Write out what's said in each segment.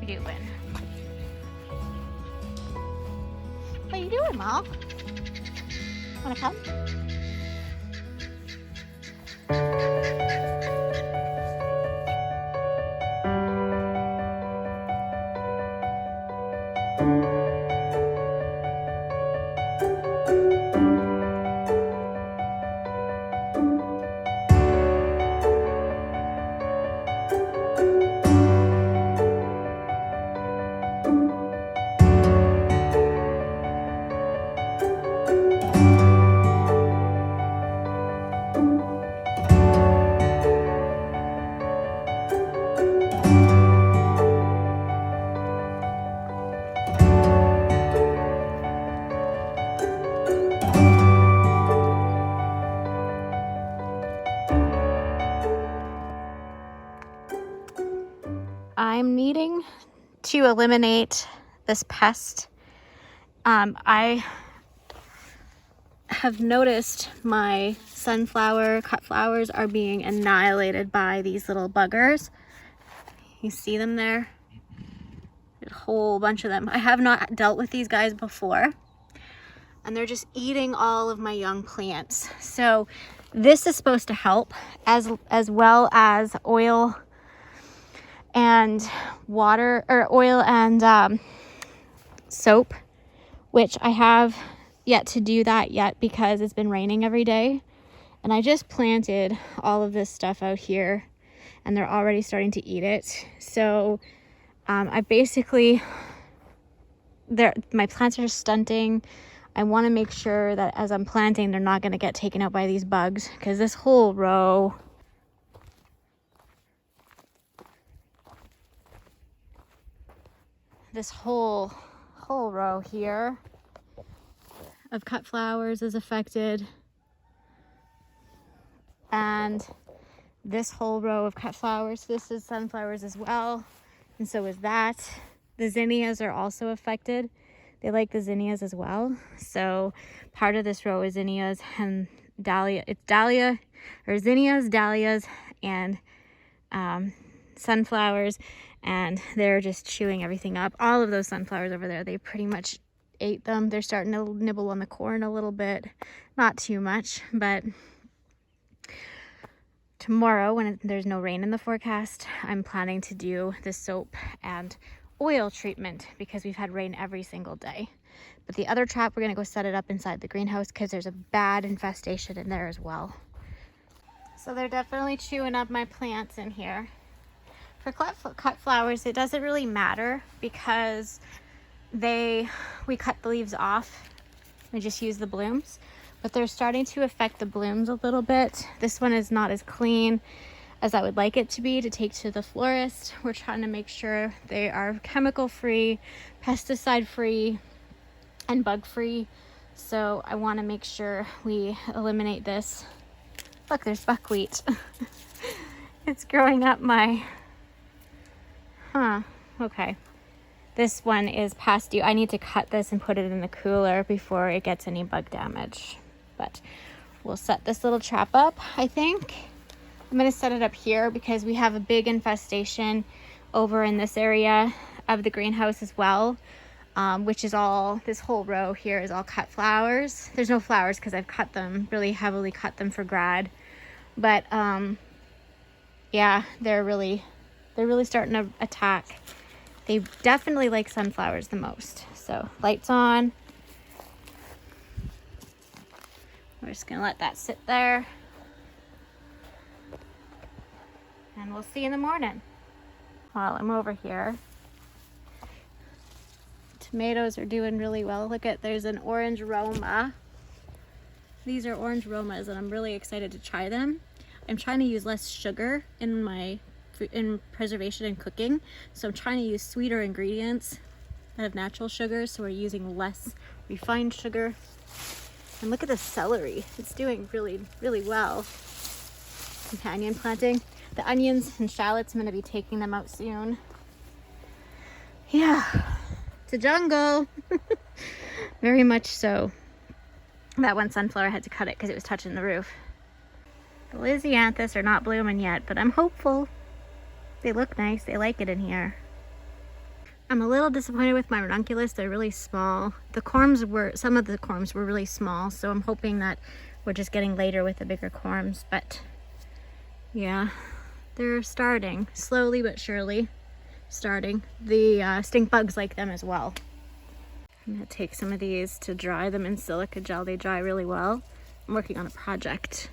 Doing? What are you doing, Mom? Wanna come? I'm needing to eliminate this pest. I have noticed my sunflower cut flowers are being annihilated by these little buggers. You see them there? A whole bunch of them. I have not dealt with these guys before, and they're just eating all of my young plants. So this is supposed to help, as well as oil and water, or oil and soap, which I have yet to do that yet because it's been raining every day. And I just planted all of this stuff out here and they're already starting to eat it. So I basically, my plants are stunting. I want to make sure that as I'm planting, they're not going to get taken out by these bugs, because this whole row, this whole row here of cut flowers is affected, and this whole row of cut flowers, this is sunflowers as well, and so is that. The zinnias are also affected. They like the zinnias as well. So part of this row is zinnias and dahlia. It's dahlia, or zinnias, dahlias, and sunflowers, and they're just chewing everything up. All of those sunflowers over there, they pretty much ate them. They're starting to nibble on the corn a little bit, not too much, but tomorrow, when there's no rain in the forecast, I'm planning to do the soap and oil treatment, because we've had rain every single day. But the other trap, we're gonna go set it up inside the greenhouse because there's a bad infestation in there as well. So they're definitely chewing up my plants in here. For cut flowers, it doesn't really matter because we cut the leaves off. We just use the blooms, but they're starting to affect the blooms a little bit. This one is not as clean as I would like it to be to take to the florist. We're trying to make sure they are chemical free, pesticide free, and bug free. So I want to make sure we eliminate this. Look, there's buckwheat. It's growing up my, okay. This one is past due. I need to cut this and put it in the cooler before it gets any bug damage. But we'll set this little trap up, I think. I'm going to set it up here because we have a big infestation over in this area of the greenhouse as well. which is all, this whole row here is all cut flowers. There's no flowers because I've cut them, really heavily cut them for grad. But yeah, they're really starting to attack. They definitely like sunflowers the most. So lights on. We're just gonna let that sit there. And we'll see you in the morning. While I'm over here, tomatoes are doing really well. Look at, there's an orange Roma. These are orange Romas and I'm really excited to try them. I'm trying to use less sugar in my preservation and cooking. So I'm trying to use sweeter ingredients that have natural sugars. So we're using less refined sugar. And look at the celery. It's doing really, really well. Companion planting. The onions and shallots, I'm gonna be taking them out soon. Yeah, it's a jungle. Very much so. That one sunflower, I had to cut it because it was touching the roof. The Lysianthus are not blooming yet, but I'm hopeful. They look nice, they like it in here. I'm a little disappointed with my ranunculus. They're really small. The corms were, some of the corms were really small, so I'm hoping that we're just getting later with the bigger corms, but yeah, they're starting, slowly but surely starting. The stink bugs like them as well. I'm gonna take some of these to dry them in silica gel. They dry really well. I'm working on a project.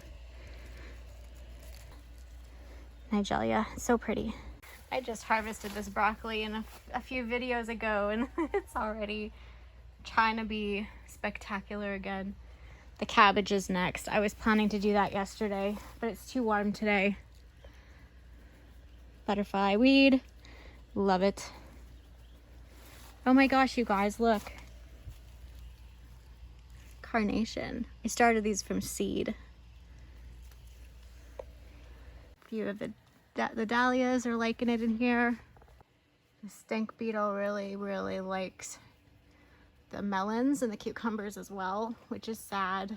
Nigelia, so pretty. I just harvested this broccoli in a few videos ago and it's already trying to be spectacular again. The cabbage is next. I was planning to do that yesterday, but it's too warm today. Butterfly weed, love it. Oh my gosh, you guys, look. Carnation. I started these from seed. A few of the dahlias are liking it in here. The stink beetle really, really likes the melons and the cucumbers as well, which is sad.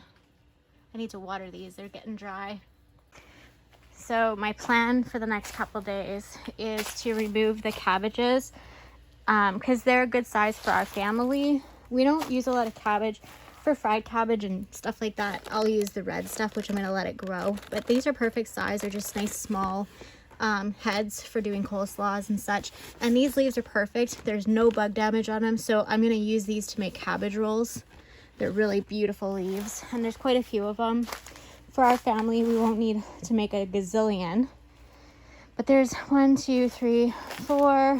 I need to water these, they're getting dry. So my plan for the next couple days is to remove the cabbages because they're a good size for our family. We don't use a lot of cabbage. For fried cabbage and stuff like that, I'll use the red stuff, which I'm going to let it grow. But these are perfect size. They're just nice small heads for doing coleslaws and such. And these leaves are perfect. There's no bug damage on them, so I'm going to use these to make cabbage rolls. They're really beautiful leaves, and there's quite a few of them. For our family, we won't need to make a gazillion. But there's 1, 2, 3, 4,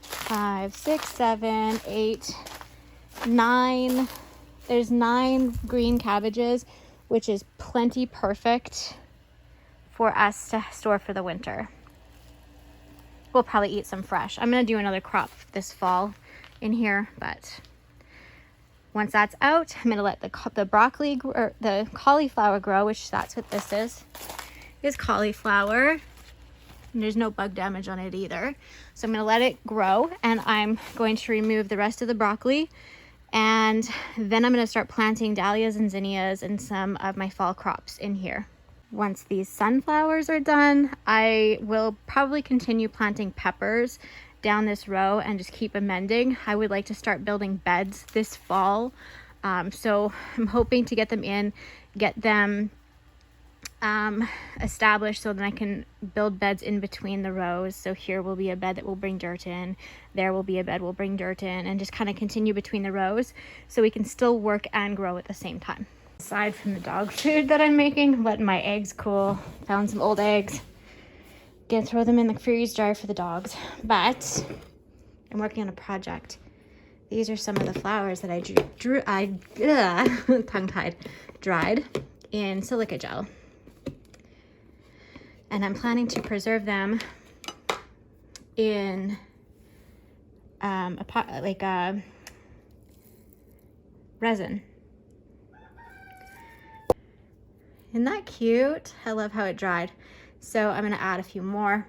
5, 6, 7, 8, 9. There's 9 green cabbages, which is plenty perfect for us to store for the winter. We'll probably eat some fresh. I'm gonna do another crop this fall in here, but once that's out, I'm gonna let the broccoli or the cauliflower grow, which that's what this is cauliflower. And there's no bug damage on it either. So I'm gonna let it grow, and I'm going to remove the rest of the broccoli. And then I'm going to start planting dahlias and zinnias and some of my fall crops in here. Once these sunflowers are done, I will probably continue planting peppers down this row and just keep amending. I would like to start building beds this fall. So I'm hoping to get them in, get them established so that I can build beds in between the rows. So here will be a bed that will bring dirt in, there will be a bed will bring dirt in, and just kind of continue between the rows so we can still work and grow at the same time. Aside from the dog food that I'm making, I'm letting my eggs cool. Found some old eggs. Gonna throw them in the freeze dryer for the dogs. But I'm working on a project. These are some of the flowers that I tongue-tied, dried in silica gel. And I'm planning to preserve them in a pot, like a resin. Isn't that cute? I love how it dried. So I'm gonna add a few more.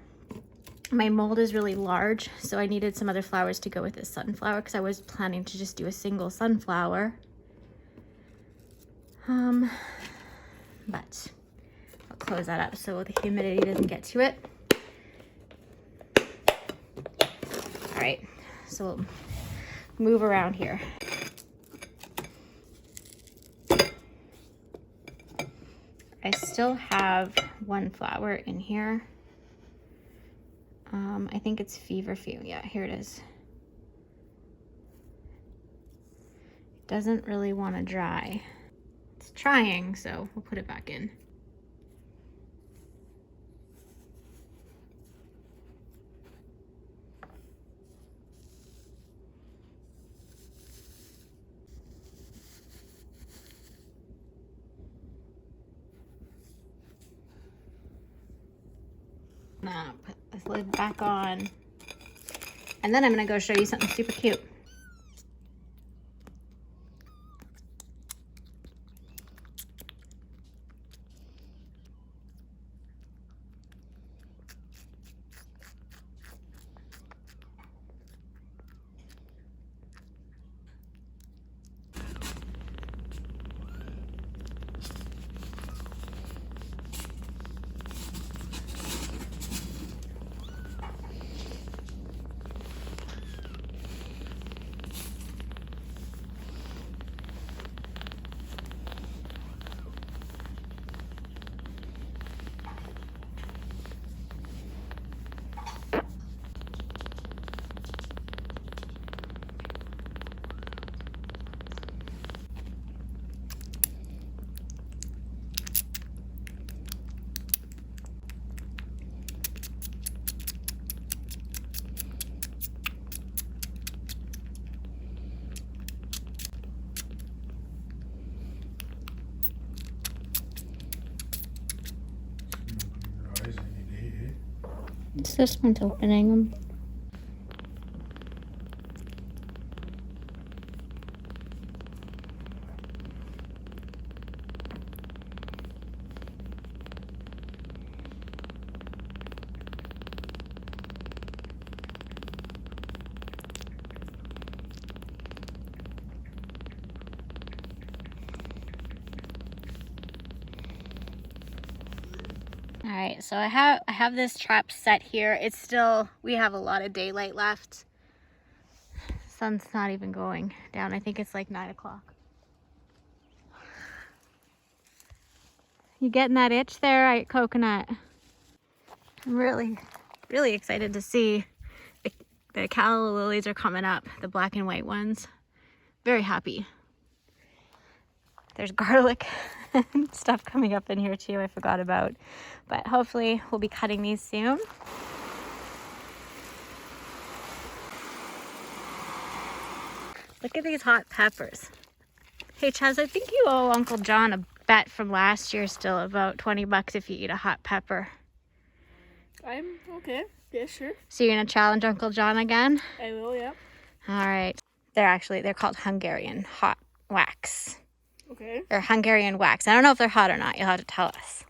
My mold is really large, so I needed some other flowers to go with this sunflower because I was planning to just do a single sunflower. But I'll close that up so the humidity doesn't get to it. All right, so we'll move around here. I still have one flower in here. I think it's feverfew. Yeah, here it is. It doesn't really want to dry. It's trying, so we'll put it back in. Now put this lid back on. And then I'm gonna go show you something super cute. It's this one's opening them. All right, so I have this trap set here. It's still, we have a lot of daylight left. Sun's not even going down. I think it's like 9 o'clock. You getting that itch there, Coconut? I'm really excited to see the calla lilies are coming up, the black and white ones. Very happy. There's garlic and stuff coming up in here too I forgot about. But hopefully we'll be cutting these soon. Look at these hot peppers. Hey Chaz, I think you owe Uncle John a bet from last year still, about 20 bucks if you eat a hot pepper. I'm okay. Yeah, sure. So you're gonna challenge Uncle John again? I will, yeah. All right. They're called Hungarian hot wax. Okay. Or Hungarian wax. I don't know if they're hot or not. You'll have to tell us.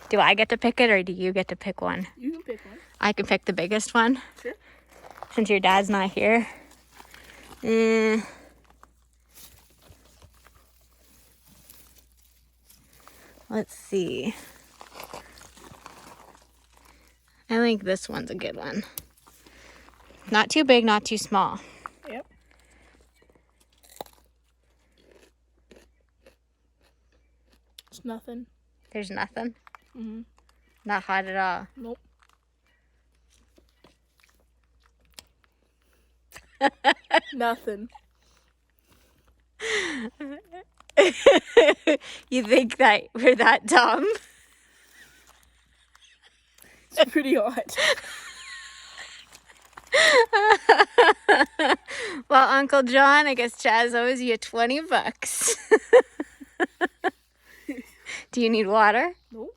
Do I get to pick it or do you get to pick one? You can pick one. I can pick the biggest one? Sure. Since your dad's not here. Let's see. I think this one's a good one. Not too big, not too small. Yep. It's nothing. There's nothing? Mm-hmm. Not hot at all? Nope. Nothing. You think that we're that dumb? It's pretty hot. Well, Uncle John, I guess Chaz owes you 20 bucks. Do you need water? Nope.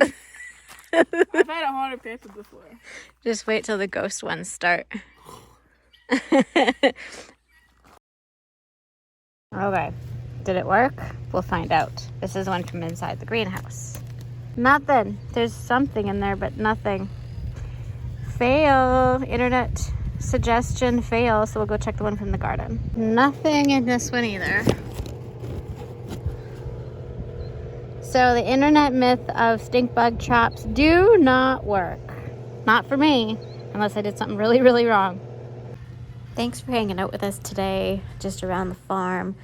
I've had a hotter pepper before. Just wait till the ghost ones start. Okay, did it work? We'll find out. This is one from inside the greenhouse. Nothing. There's something in there, but nothing. Fail. Internet suggestion fail. So we'll go check the one from the garden. Nothing in this one either. So the internet myth of stink bug traps do not work. Not for me, unless I did something really, really wrong. Thanks for hanging out with us today, just around the farm.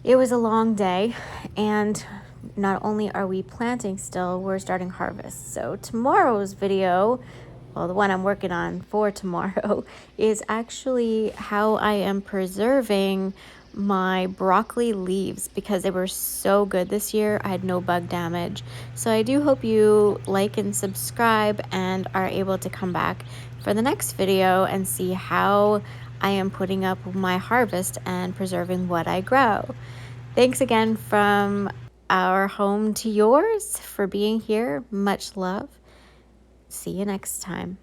It was a long day, and not only are we planting still, we're starting harvest. So tomorrow's video, well, the one I'm working on for tomorrow, is actually how I am preserving my broccoli leaves because they were so good this year. I had no bug damage. So I do hope you like and subscribe and are able to come back for the next video and see how I am putting up my harvest and preserving what I grow. Thanks again from our home to yours for being here. Much love. See you next time.